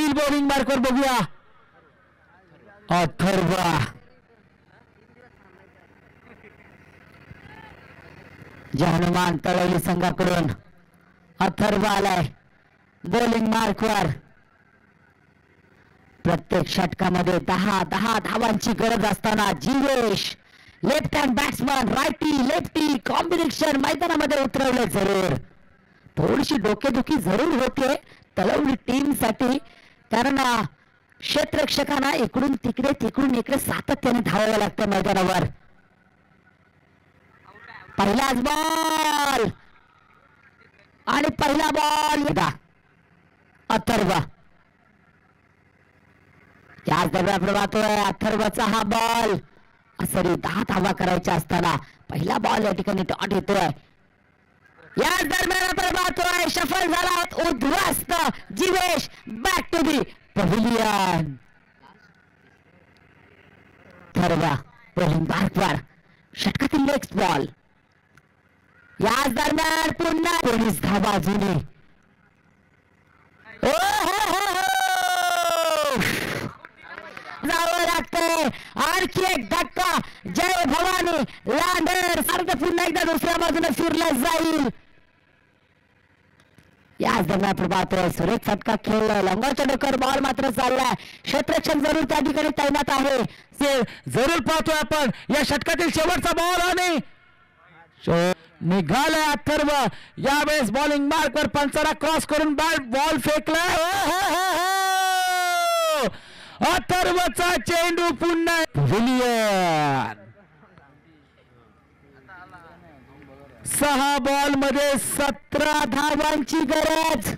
पुढील बॉलिंग मार्कवर बघूया. अथर्व हनुमान तळवली संघाकडून अथर्व आलाय बॉलिंग मार्कवर. प्रत्येक षटकामध्ये 10 धावांची गरज असताना Jeevesh left hand batsman righty lefty combination मैदानामध्ये उतरवले. जरूर थोडीशी डोकेदुखी जरूर होते तळवली टीम साठी, कारण क्षेत्ररक्षकांना इकडून इकडे सातत्याने धावावं लागतं मैदानावर. पहिलाच बॉल आणि पहिला बॉल अथर्व. याच दरम्यान आपण पाहतोय अथर्वचा हा बॉल. सरी 10 धावा करायच्या असताना पहिला बॉल या ठिकाणी डॉट येतोय. याच दरम्यान आपण पाहतोय सफल झाला उद्ध्वस्त Jivesh. Back to the pavilion. Atharva bowling मार्कवर षटकातील नेक्स्ट बॉल. याच दरम्यान पुन्हा 19 धावा जुनी. जावं लागतंय आणखी एक धक्का. जय भवानी लांडर सारखं पुन्हा एकदा दुसऱ्या बाजूने फिरलं जाईल. याच दरम्यान आपण पाहतोय सुरेख फटका खेळलाय लंगाच्या डोकर बॉल मात्र चाललाय. क्षेत्ररक्षक जरूर त्या ठिकाणी तैनात आहे. जरूर पाहतोय आपण या षटकातील शेवटचा बॉल आणि निघालाय अथर्व. यावेळेस बॉलिंग मार्कवर पंचाला क्रॉस करून बॉल फेकलाय. अथर्वचा चेंडू पुन्हा पव्हिलियन. 6 बॉल मध्ये 17 धावांची गरज.